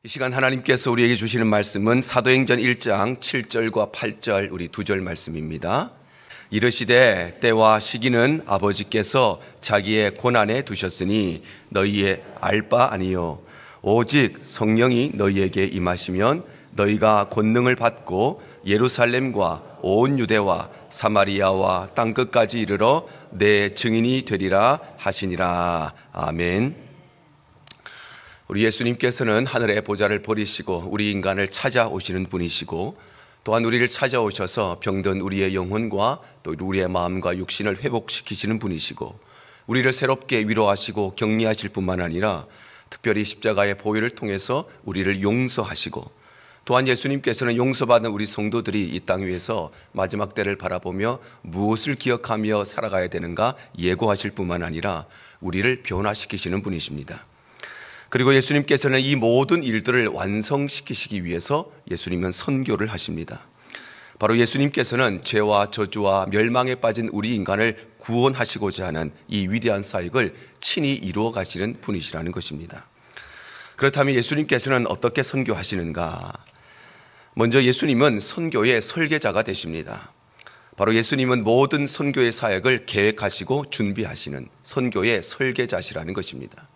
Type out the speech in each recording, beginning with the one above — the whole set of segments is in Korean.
이 시간 하나님께서 우리에게 주시는 말씀은 사도행전 1장 7절과 8절 우리 두 절 말씀입니다. 이르시되 때와 시기는 아버지께서 자기의 권한에 두셨으니 너희의 알 바 아니요 오직 성령이 너희에게 임하시면 너희가 권능을 받고 예루살렘과 온 유대와 사마리아와 땅끝까지 이르러 내 증인이 되리라 하시니라. 아멘. 우리 예수님께서는 하늘의 보좌를 버리시고 우리 인간을 찾아오시는 분이시고 또한 우리를 찾아오셔서 병든 우리의 영혼과 또 우리의 마음과 육신을 회복시키시는 분이시고 우리를 새롭게 위로하시고 격리하실 뿐만 아니라 특별히 십자가의 보혈을 통해서 우리를 용서하시고 또한 예수님께서는 용서받은 우리 성도들이 이 땅 위에서 마지막 때를 바라보며 무엇을 기억하며 살아가야 되는가 예고하실 뿐만 아니라 우리를 변화시키시는 분이십니다. 그리고 예수님께서는 이 모든 일들을 완성시키시기 위해서 예수님은 선교를 하십니다. 바로 예수님께서는 죄와 저주와 멸망에 빠진 우리 인간을 구원하시고자 하는 이 위대한 사역을 친히 이루어 가시는 분이시라는 것입니다. 그렇다면 예수님께서는 어떻게 선교하시는가? 먼저 예수님은 선교의 설계자가 되십니다. 바로 예수님은 모든 선교의 사역을 계획하시고 준비하시는 선교의 설계자시라는 것입니다.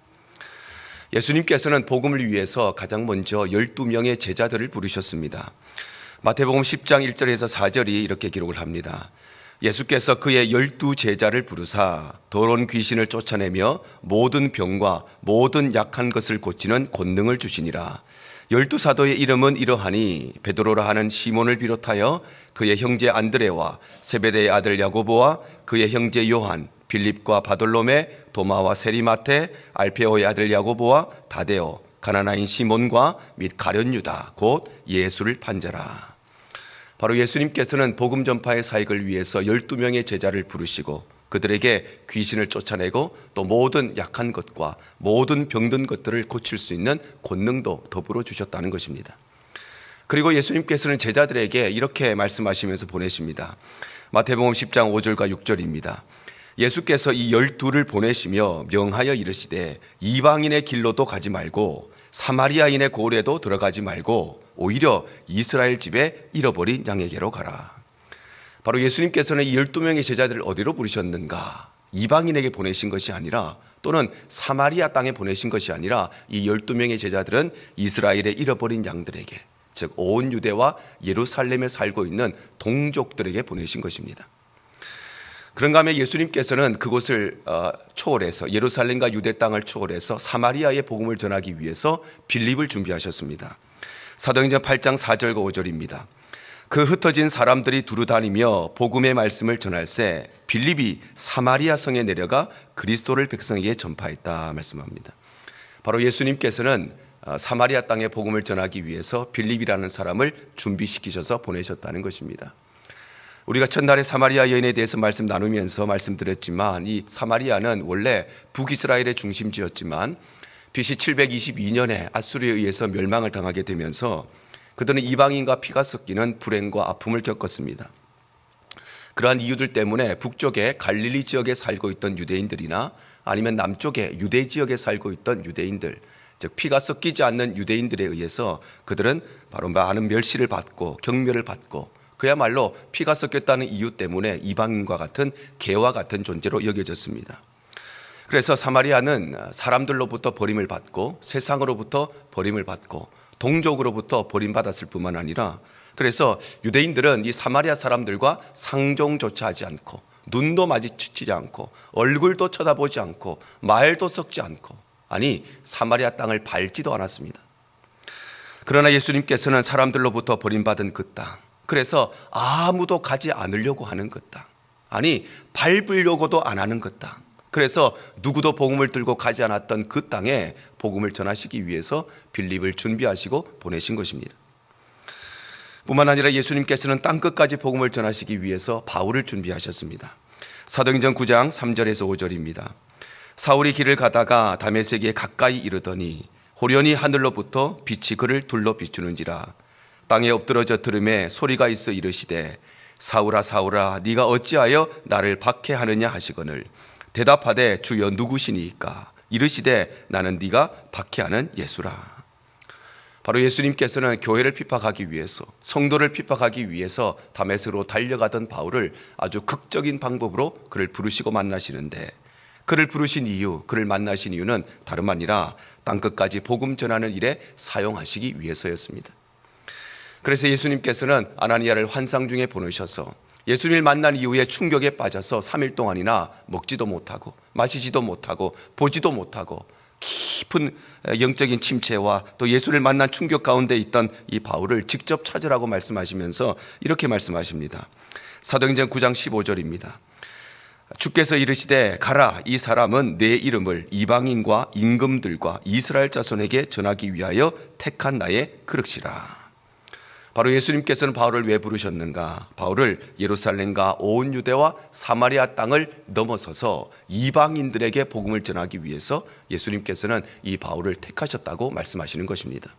예수님께서는 복음을 위해서 가장 먼저 12명의 제자들을 부르셨습니다. 마태복음 10장 1절에서 4절이 이렇게 기록을 합니다. 예수께서 그의 12제자를 부르사 더러운 귀신을 쫓아내며 모든 병과 모든 약한 것을 고치는 권능을 주시니라. 12사도의 이름은 이러하니 베드로라 하는 시몬을 비롯하여 그의 형제 안드레와 세베대의 아들 야고보와 그의 형제 요한, 빌립과 바돌로메, 도마와 세리마테, 알페오의 아들 야고보와 다데오, 가나나인 시몬과 및 가룟 유다 곧 예수를 판자라. 바로 예수님께서는 복음 전파의 사역을 위해서 12명의 제자를 부르시고 그들에게 귀신을 쫓아내고 또 모든 약한 것과 모든 병든 것들을 고칠 수 있는 권능도 더불어 주셨다는 것입니다. 그리고 예수님께서는 제자들에게 이렇게 말씀하시면서 보내십니다. 마태복음 10장 5절과 6절입니다. 예수께서 이 12를 보내시며 명하여 이르시되 이방인의 길로도 가지 말고 사마리아인의 고을에도 들어가지 말고 오히려 이스라엘 집에 잃어버린 양에게로 가라. 바로 예수님께서는 이 12명의 제자들을 어디로 부르셨는가? 이방인에게 보내신 것이 아니라 또는 사마리아 땅에 보내신 것이 아니라 이 12명의 제자들은 이스라엘의 잃어버린 양들에게 즉 온 유대와 예루살렘에 살고 있는 동족들에게 보내신 것입니다. 그런가 하면 예수님께서는 그곳을 초월해서 예루살렘과 유대 땅을 초월해서 사마리아의 복음을 전하기 위해서 빌립을 준비하셨습니다. 사도행전 8장 4절과 5절입니다. 그 흩어진 사람들이 두루 다니며 복음의 말씀을 전할새 빌립이 사마리아 성에 내려가 그리스도를 백성에게 전파했다 말씀합니다. 바로 예수님께서는 사마리아 땅의 복음을 전하기 위해서 빌립이라는 사람을 준비시키셔서 보내셨다는 것입니다. 우리가 첫날에 사마리아 여인에 대해서 말씀 나누면서 말씀드렸지만 이 사마리아는 원래 북이스라엘의 중심지였지만 BC 722년에 아수르에 의해서 멸망을 당하게 되면서 그들은 이방인과 피가 섞이는 불행과 아픔을 겪었습니다. 그러한 이유들 때문에 북쪽에 갈릴리 지역에 살고 있던 유대인들이나 아니면 남쪽에 유대 지역에 살고 있던 유대인들 즉 피가 섞이지 않는 유대인들에 의해서 그들은 바로 많은 멸시를 받고 경멸을 받고 그야말로 피가 섞였다는 이유 때문에 이방인과 같은 개와 같은 존재로 여겨졌습니다. 그래서 사마리아는 사람들로부터 버림을 받고 세상으로부터 버림을 받고 동족으로부터 버림받았을 뿐만 아니라 그래서 유대인들은 이 사마리아 사람들과 상종조차 하지 않고 눈도 마주치지 않고 얼굴도 쳐다보지 않고 말도 섞지 않고 아니 사마리아 땅을 밟지도 않았습니다. 그러나 예수님께서는 사람들로부터 버림받은 그 땅 그래서 아무도 가지 않으려고 하는 그 땅 아니 밟으려고도 안 하는 그 땅 그래서 누구도 복음을 들고 가지 않았던 그 땅에 복음을 전하시기 위해서 빌립을 준비하시고 보내신 것입니다. 뿐만 아니라 예수님께서는 땅끝까지 복음을 전하시기 위해서 바울을 준비하셨습니다. 사도행전 9장 3절에서 5절입니다. 사울이 길을 가다가 다메섹에 가까이 이르더니 호련히 하늘로부터 빛이 그를 둘러 비추는지라 땅에 엎드러져 들음에 소리가 있어 이르시되 사울아 사울아 네가 어찌하여 나를 박해하느냐 하시거늘 대답하되 주여 누구시니까 이르시되 나는 네가 박해하는 예수라. 바로 예수님께서는 교회를 핍박하기 위해서, 성도를 핍박하기 위해서 다메섹으로 달려가던 바울을 아주 극적인 방법으로 그를 부르시고 만나시는데, 그를 부르신 이유, 그를 만나신 이유는 다름 아니라 땅끝까지 복음 전하는 일에 사용하시기 위해서였습니다. 그래서 예수님께서는 아나니아를 환상 중에 보내셔서 예수님을 만난 이후에 충격에 빠져서 3일 동안이나 먹지도 못하고 마시지도 못하고 보지도 못하고 깊은 영적인 침체와 또 예수를 만난 충격 가운데 있던 이 바울을 직접 찾으라고 말씀하시면서 이렇게 말씀하십니다. 사도행전 9장 15절입니다. 주께서 이르시되 가라, 이 사람은 내 이름을 이방인과 임금들과 이스라엘 자손에게 전하기 위하여 택한 나의 그릇이라. 바로 예수님께서는 바울을 왜 부르셨는가? 바울을 예루살렘과 온 유대와 사마리아 땅을 넘어서서 이방인들에게 복음을 전하기 위해서 예수님께서는 이 바울을 택하셨다고 말씀하시는 것입니다.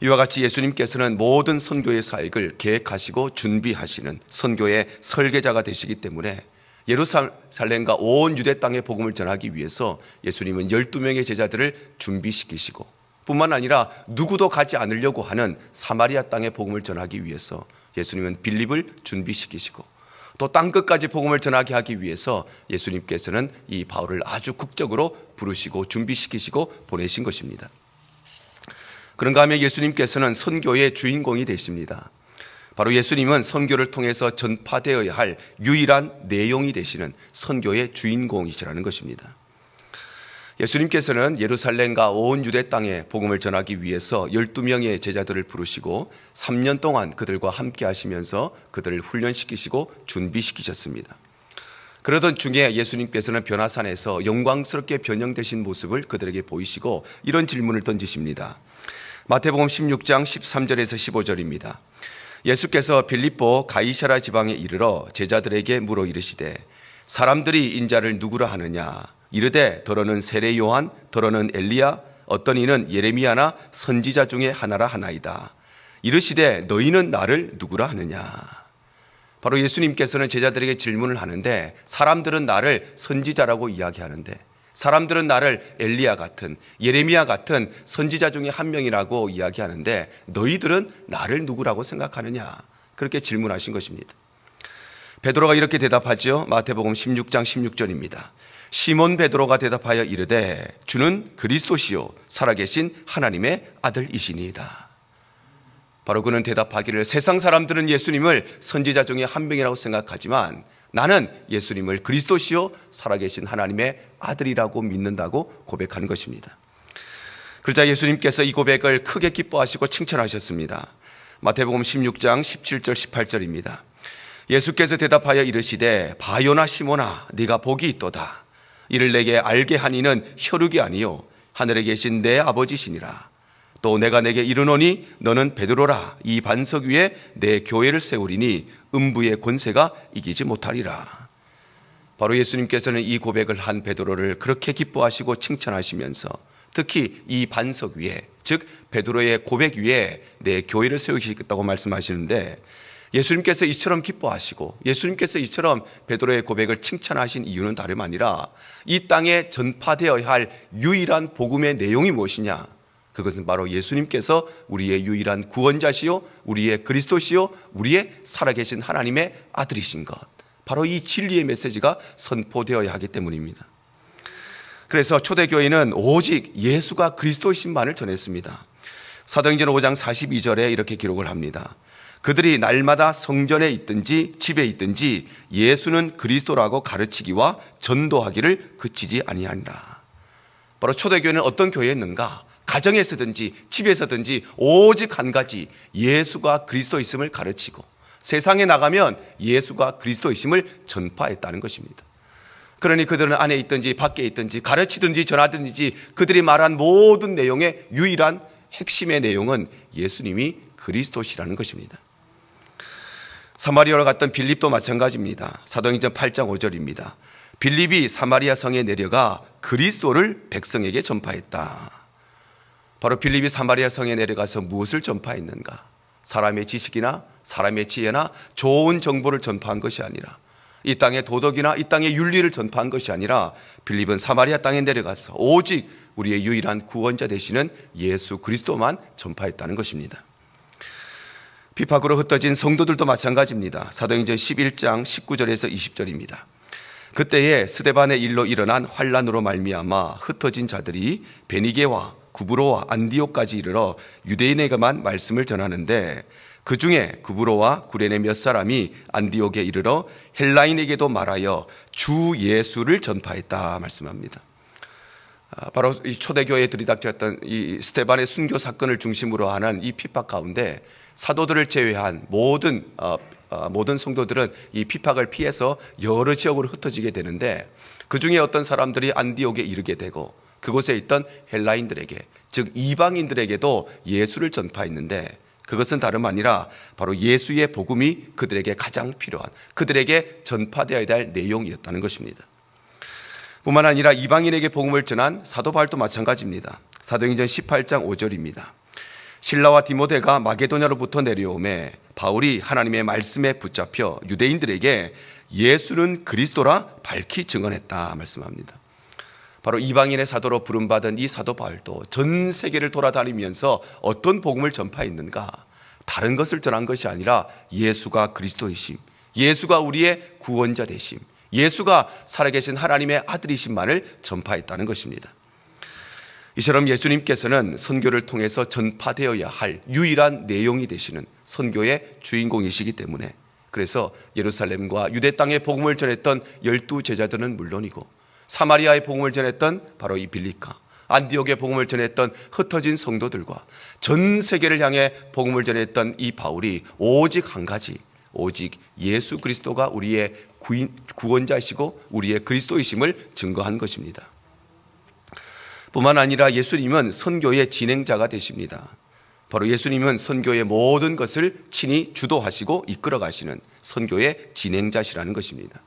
이와 같이 예수님께서는 모든 선교의 사역을 계획하시고 준비하시는 선교의 설계자가 되시기 때문에 예루살렘과 온 유대 땅에 복음을 전하기 위해서 예수님은 12명의 제자들을 준비시키시고, 뿐만 아니라 누구도 가지 않으려고 하는 사마리아 땅에 복음을 전하기 위해서 예수님은 빌립을 준비시키시고, 또 땅끝까지 복음을 전하게 하기 위해서 예수님께서는 이 바울을 아주 극적으로 부르시고 준비시키시고 보내신 것입니다. 그런가 하면 예수님께서는 선교의 주인공이 되십니다. 바로 예수님은 선교를 통해서 전파되어야 할 유일한 내용이 되시는 선교의 주인공이시라는 것입니다. 예수님께서는 예루살렘과 온 유대 땅에 복음을 전하기 위해서 12명의 제자들을 부르시고 3년 동안 그들과 함께 하시면서 그들을 훈련시키시고 준비시키셨습니다. 그러던 중에 예수님께서는 변화산에서 영광스럽게 변형되신 모습을 그들에게 보이시고 이런 질문을 던지십니다. 마태복음 16장 13절에서 15절입니다. 예수께서 빌립보 가이사랴 지방에 이르러 제자들에게 물어 이르시되 사람들이 인자를 누구라 하느냐? 이르되 더러는 세례 요한, 더러는 엘리야, 어떤 이는 예레미야나 선지자 중에 하나라 하나이다. 이르시되 너희는 나를 누구라 하느냐? 바로 예수님께서는 제자들에게 질문을 하는데, 사람들은 나를 선지자라고 이야기하는데, 사람들은 나를 엘리야 같은, 예레미야 같은 선지자 중에 한 명이라고 이야기하는데, 너희들은 나를 누구라고 생각하느냐? 그렇게 질문하신 것입니다. 베드로가 이렇게 대답하죠. 마태복음 16장 16절입니다. 시몬 베드로가 대답하여 이르되 주는 그리스도시요 살아계신 하나님의 아들이시니이다. 바로 그는 대답하기를 세상 사람들은 예수님을 선지자 중에 한 명이라고 생각하지만 나는 예수님을 그리스도시요 살아계신 하나님의 아들이라고 믿는다고 고백한 것입니다. 그러자 예수님께서 이 고백을 크게 기뻐하시고 칭찬하셨습니다. 마태복음 16장 17절 18절입니다. 예수께서 대답하여 이르시되 바요나 시몬아 네가 복이 있도다. 이를 내게 알게 한 이는 혈육이 아니요 하늘에 계신 내 아버지시니라. 또 내가 내게 이르노니 너는 베드로라. 이 반석 위에 내 교회를 세우리니 음부의 권세가 이기지 못하리라. 바로 예수님께서는 이 고백을 한 베드로를 그렇게 기뻐하시고 칭찬하시면서 특히 이 반석 위에, 즉 베드로의 고백 위에 내 교회를 세우시겠다고 말씀하시는데, 예수님께서 이처럼 기뻐하시고 예수님께서 이처럼 베드로의 고백을 칭찬하신 이유는 다름 아니라 이 땅에 전파되어야 할 유일한 복음의 내용이 무엇이냐? 그것은 바로 예수님께서 우리의 유일한 구원자시요 우리의 그리스도시요 우리의 살아계신 하나님의 아들이신 것, 바로 이 진리의 메시지가 선포되어야 하기 때문입니다. 그래서 초대교회는 오직 예수가 그리스도이신만을 전했습니다. 사도행전 5장 42절에 이렇게 기록을 합니다. 그들이 날마다 성전에 있든지 집에 있든지 예수는 그리스도라고 가르치기와 전도하기를 그치지 아니하니라. 바로 초대교회는 어떤 교회였는가? 가정에서든지 집에서든지 오직 한 가지, 예수가 그리스도이심을 가르치고 세상에 나가면 예수가 그리스도이심을 전파했다는 것입니다. 그러니 그들은 안에 있든지 밖에 있든지 가르치든지 전하든지 그들이 말한 모든 내용의 유일한 핵심의 내용은 예수님이 그리스도시라는 것입니다. 사마리아로 갔던 빌립도 마찬가지입니다. 사도행전 8장 5절입니다. 빌립이 사마리아 성에 내려가 그리스도를 백성에게 전파했다. 바로 빌립이 사마리아 성에 내려가서 무엇을 전파했는가? 사람의 지식이나 사람의 지혜나 좋은 정보를 전파한 것이 아니라 이 땅의 도덕이나 이 땅의 윤리를 전파한 것이 아니라 빌립은 사마리아 땅에 내려가서 오직 우리의 유일한 구원자 되시는 예수 그리스도만 전파했다는 것입니다. 핍박으로 흩어진 성도들도 마찬가지입니다. 사도행전 11장 19절에서 20절입니다. 그때에 스데반의 일로 일어난 환란으로 말미암아 흩어진 자들이 베니게와 구브로와 안디옥까지 이르러 유대인에게만 말씀을 전하는데 그 중에 구브로와 구레네 몇 사람이 안디옥에 이르러 헬라인에게도 말하여 주 예수를 전파했다 말씀합니다. 바로 이 초대교회에 들이닥쳤던 이 스데반의 순교 사건을 중심으로 하는 이 핍박 가운데 사도들을 제외한 모든 성도들은 이 핍박을 피해서 여러 지역으로 흩어지게 되는데 그 중에 어떤 사람들이 안디옥에 이르게 되고 그곳에 있던 헬라인들에게, 즉 이방인들에게도 예수를 전파했는데 그것은 다름 아니라 바로 예수의 복음이 그들에게 가장 필요한, 그들에게 전파되어야 될 내용이었다는 것입니다. 뿐만 아니라 이방인에게 복음을 전한 사도 바울도 마찬가지입니다. 사도행전 18장 5절입니다. 실라와 디모데가 마게도냐로부터 내려오매 바울이 하나님의 말씀에 붙잡혀 유대인들에게 예수는 그리스도라 밝히 증언했다 말씀합니다. 바로 이방인의 사도로 부름받은 이 사도 바울도 전 세계를 돌아다니면서 어떤 복음을 전파했는가? 다른 것을 전한 것이 아니라 예수가 그리스도이심, 예수가 우리의 구원자 되심, 예수가 살아계신 하나님의 아들이심만을 전파했다는 것입니다. 이처럼 예수님께서는 선교를 통해서 전파되어야 할 유일한 내용이 되시는 선교의 주인공이시기 때문에 그래서 예루살렘과 유대 땅의 복음을 전했던 12 제자들은 물론이고 사마리아의 복음을 전했던 바로 이 빌립과 안디옥의 복음을 전했던 흩어진 성도들과 전 세계를 향해 복음을 전했던 이 바울이 오직 한 가지, 오직 예수 그리스도가 우리의 구원자이시고 우리의 그리스도이심을 증거한 것입니다. 뿐만 아니라 예수님은 선교의 진행자가 되십니다. 바로 예수님은 선교의 모든 것을 친히 주도하시고 이끌어 가시는 선교의 진행자시라는 것입니다.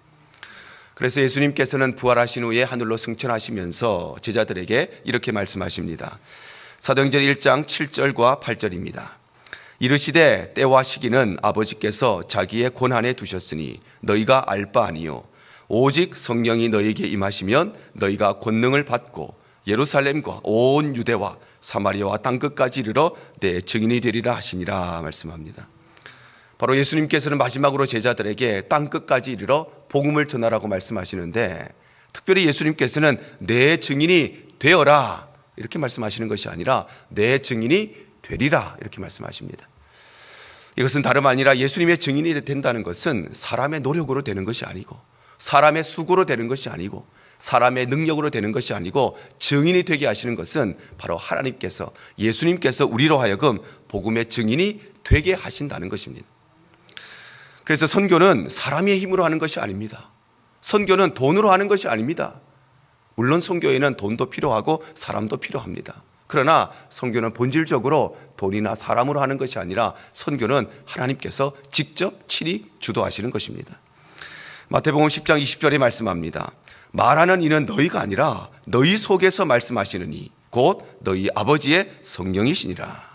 그래서 예수님께서는 부활하신 후에 하늘로 승천하시면서 제자들에게 이렇게 말씀하십니다. 사도행전 1장 7절과 8절입니다. 이르시되 때와 시기는 아버지께서 자기의 권한에 두셨으니 너희가 알 바 아니요 오직 성령이 너희에게 임하시면 너희가 권능을 받고 예루살렘과 온 유대와 사마리아와 땅끝까지 이르러 내 증인이 되리라 하시니라 말씀합니다. 바로 예수님께서는 마지막으로 제자들에게 땅끝까지 이르러 복음을 전하라고 말씀하시는데 특별히 예수님께서는 내 증인이 되어라 이렇게 말씀하시는 것이 아니라 내 증인이 되리라 이렇게 말씀하십니다. 이것은 다름 아니라 예수님의 증인이 된다는 것은 사람의 노력으로 되는 것이 아니고 사람의 수고로 되는 것이 아니고 사람의 능력으로 되는 것이 아니고 증인이 되게 하시는 것은 바로 하나님께서 예수님께서 우리로 하여금 복음의 증인이 되게 하신다는 것입니다. 그래서 선교는 사람의 힘으로 하는 것이 아닙니다. 선교는 돈으로 하는 것이 아닙니다. 물론 선교에는 돈도 필요하고 사람도 필요합니다. 그러나 선교는 본질적으로 돈이나 사람으로 하는 것이 아니라 선교는 하나님께서 직접 친히 주도하시는 것입니다. 마태복음 10장 20절에 말씀합니다. 말하는 이는 너희가 아니라 너희 속에서 말씀하시느니 곧 너희 아버지의 성령이시니라.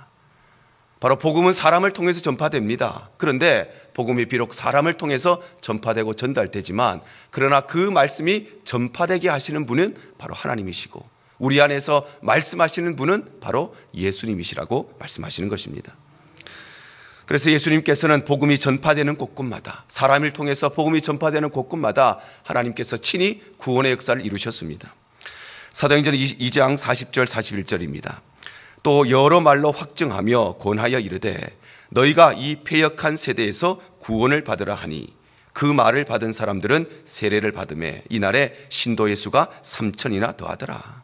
바로 복음은 사람을 통해서 전파됩니다. 그런데 복음이 비록 사람을 통해서 전파되고 전달되지만 그러나 그 말씀이 전파되게 하시는 분은 바로 하나님이시고 우리 안에서 말씀하시는 분은 바로 예수님이시라고 말씀하시는 것입니다. 그래서 예수님께서는 복음이 전파되는 곳곳마다 사람을 통해서 복음이 전파되는 곳곳마다 하나님께서 친히 구원의 역사를 이루셨습니다. 사도행전 2장 40절 41절입니다. 또 여러 말로 확증하며 권하여 이르되 너희가 이 패역한 세대에서 구원을 받으라 하니 그 말을 받은 사람들은 세례를 받음에 이날에 신도의 수가 3,000이나 더하더라.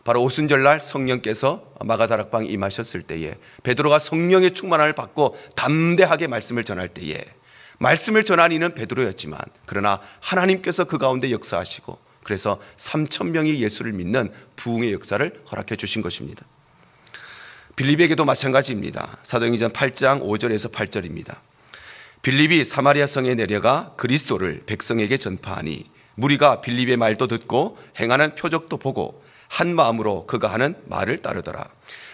바로 오순절날 성령께서 마가다락방에 임하셨을 때에 베드로가 성령의 충만함을 받고 담대하게 말씀을 전할 때에 말씀을 전한 이는 베드로였지만 그러나 하나님께서 그 가운데 역사하시고 그래서 3,000명이 예수를 믿는 부흥의 역사를 허락해 주신 것입니다. 빌립에게도 마찬가지입니다. 사도행전 8장 5절에서 8절입니다. 빌립이 사마리아 성에 내려가 그리스도를 백성에게 전파하니 무리가 빌립의 말도 듣고 행하는 표적도 보고 한 마음으로 그가 하는 말을 따르더라.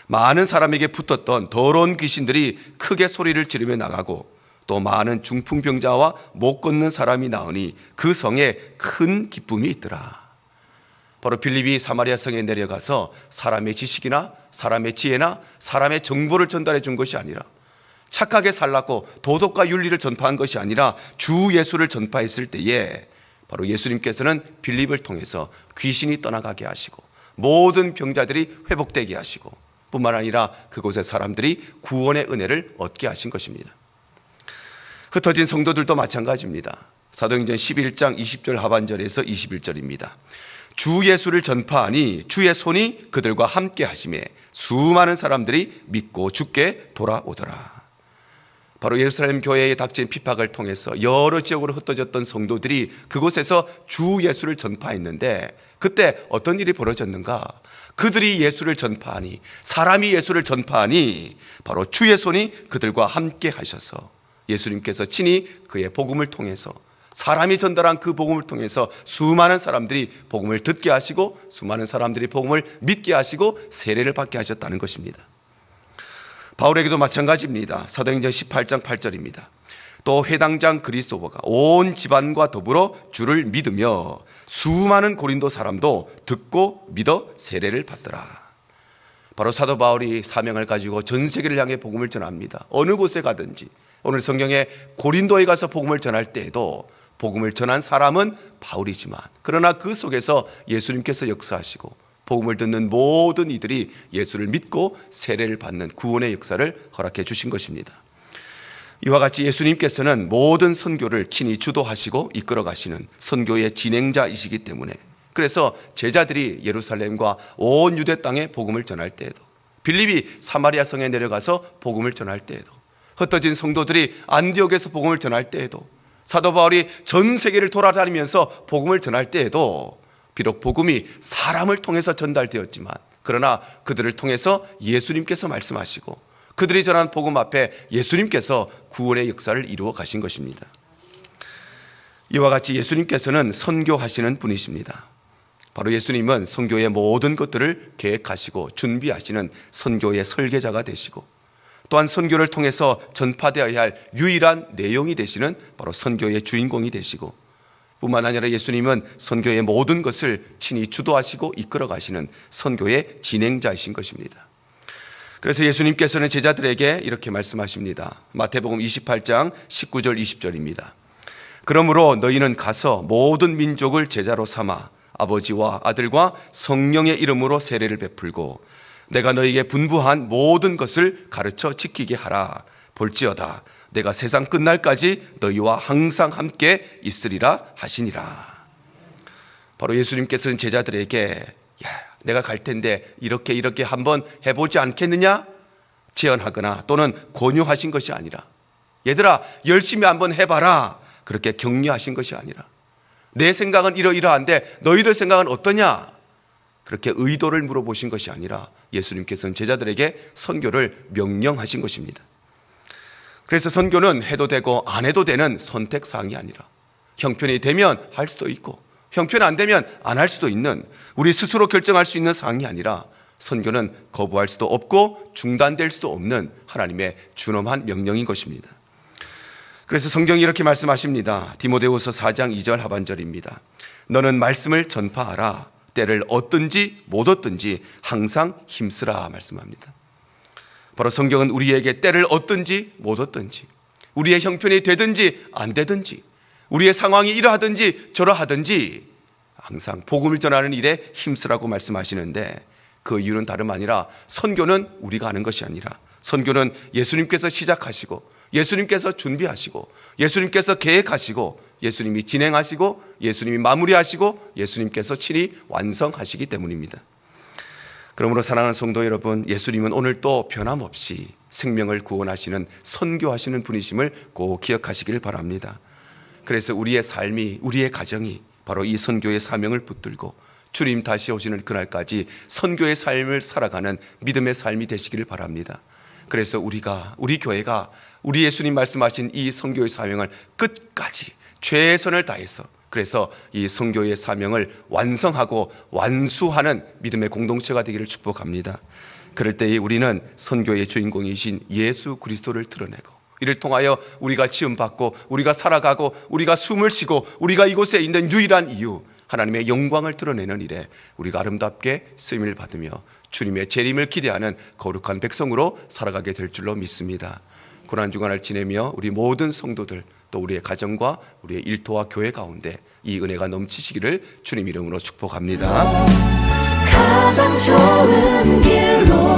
많은 사람에게 붙었던 더러운 귀신들이 크게 소리를 지르며 나가고 또 많은 중풍병자와 못 걷는 사람이 나오니 그 성에 큰 기쁨이 있더라. 바로 빌립이 사마리아 성에 내려가서 사람의 지식이나 사람의 지혜나 사람의 정보를 전달해 준 것이 아니라, 착하게 살라고 도덕과 윤리를 전파한 것이 아니라 주 예수를 전파했을 때에 바로 예수님께서는 빌립을 통해서 귀신이 떠나가게 하시고 모든 병자들이 회복되게 하시고 뿐만 아니라 그곳의 사람들이 구원의 은혜를 얻게 하신 것입니다. 흩어진 성도들도 마찬가지입니다. 사도행전 11장 20절 하반절에서 21절입니다. 주 예수를 전파하니 주의 손이 그들과 함께 하심에 수많은 사람들이 믿고 주께 돌아오더라. 바로 예루살렘 교회에 닥친 핍박을 통해서 여러 지역으로 흩어졌던 성도들이 그곳에서 주 예수를 전파했는데, 그때 어떤 일이 벌어졌는가? 그들이 예수를 전파하니, 사람이 예수를 전파하니 바로 주의 손이 그들과 함께 하셔서 예수님께서 친히 그의 복음을 통해서, 사람이 전달한 그 복음을 통해서 수많은 사람들이 복음을 듣게 하시고 수많은 사람들이 복음을 믿게 하시고 세례를 받게 하셨다는 것입니다. 바울에게도 마찬가지입니다. 사도행전 18장 8절입니다. 또 회당장 그리스도보가 온 집안과 더불어 주를 믿으며 수많은 고린도 사람도 듣고 믿어 세례를 받더라. 바로 사도 바울이 사명을 가지고 전 세계를 향해 복음을 전합니다. 어느 곳에 가든지. 오늘 성경에 고린도에 가서 복음을 전할 때에도 복음을 전한 사람은 바울이지만, 그러나 그 속에서 예수님께서 역사하시고 복음을 듣는 모든 이들이 예수를 믿고 세례를 받는 구원의 역사를 허락해 주신 것입니다. 이와 같이 예수님께서는 모든 선교를 친히 주도하시고 이끌어 가시는 선교의 진행자이시기 때문에, 그래서 제자들이 예루살렘과 온 유대 땅에 복음을 전할 때에도, 빌립이 사마리아 성에 내려가서 복음을 전할 때에도, 흩어진 성도들이 안디옥에서 복음을 전할 때에도, 사도 바울이 전 세계를 돌아다니면서 복음을 전할 때에도 비록 복음이 사람을 통해서 전달되었지만, 그러나 그들을 통해서 예수님께서 말씀하시고 그들이 전한 복음 앞에 예수님께서 구원의 역사를 이루어 가신 것입니다. 이와 같이 예수님께서는 선교하시는 분이십니다. 바로 예수님은 선교의 모든 것들을 계획하시고 준비하시는 선교의 설계자가 되시고, 또한 선교를 통해서 전파되어야 할 유일한 내용이 되시는 바로 선교의 주인공이 되시고, 뿐만 아니라 예수님은 선교의 모든 것을 친히 주도하시고 이끌어 가시는 선교의 진행자이신 것입니다. 그래서 예수님께서는 제자들에게 이렇게 말씀하십니다. 마태복음 28장 19절 20절입니다. 그러므로 너희는 가서 모든 민족을 제자로 삼아 아버지와 아들과 성령의 이름으로 세례를 베풀고 내가 너희에게 분부한 모든 것을 가르쳐 지키게 하라. 볼지어다 내가 세상 끝날까지 너희와 항상 함께 있으리라 하시니라. 바로 예수님께서는 제자들에게 내가 갈 텐데 이렇게 한번 해보지 않겠느냐 제언하거나 또는 권유하신 것이 아니라, 얘들아 열심히 한번 해봐라 그렇게 격려하신 것이 아니라, 내 생각은 이러이러한데 너희들 생각은 어떠냐 그렇게 의도를 물어보신 것이 아니라, 예수님께서는 제자들에게 선교를 명령하신 것입니다. 그래서 선교는 해도 되고 안 해도 되는 선택사항이 아니라, 형편이 되면 할 수도 있고 형편이 안 되면 안 할 수도 있는, 우리 스스로 결정할 수 있는 사항이 아니라, 선교는 거부할 수도 없고 중단될 수도 없는 하나님의 준엄한 명령인 것입니다. 그래서 성경이 이렇게 말씀하십니다. 디모데후서 4장 2절 하반절입니다. 너는 말씀을 전파하라. 때를 얻든지 못 얻든지 항상 힘쓰라 말씀합니다. 바로 성경은 우리에게 때를 얻든지 못 얻든지, 우리의 형편이 되든지 안 되든지, 우리의 상황이 이러하든지 저러하든지 항상 복음을 전하는 일에 힘쓰라고 말씀하시는데, 그 이유는 다름 아니라 선교는 우리가 하는 것이 아니라 선교는 예수님께서 시작하시고 예수님께서 준비하시고 예수님께서 계획하시고 예수님이 진행하시고 예수님이 마무리하시고 예수님께서 친히 완성하시기 때문입니다. 그러므로 사랑하는 성도 여러분, 예수님은 오늘 또 변함없이 생명을 구원하시는 선교하시는 분이심을 꼭 기억하시길 바랍니다. 그래서 우리의 삶이, 우리의 가정이 바로 이 선교의 사명을 붙들고 주님 다시 오시는 그날까지 선교의 삶을 살아가는 믿음의 삶이 되시기를 바랍니다. 그래서 우리 교회가 우리 예수님 말씀하신 이 선교의 사명을 끝까지 최선을 다해서, 그래서 이 선교의 사명을 완성하고 완수하는 믿음의 공동체가 되기를 축복합니다. 그럴 때에 우리는 선교의 주인공이신 예수 그리스도를 드러내고 이를 통하여 우리가 지음받고 우리가 살아가고 우리가 숨을 쉬고 우리가 이곳에 있는 유일한 이유, 하나님의 영광을 드러내는 일에 우리가 아름답게 쓰임을 받으며 주님의 재림을 기대하는 거룩한 백성으로 살아가게 될 줄로 믿습니다. 고난주간을 지내며 우리 모든 성도들, 또 우리의 가정과 우리의 일터와 교회 가운데 이 은혜가 넘치시기를 주님 이름으로 축복합니다. 가장 좋은 길로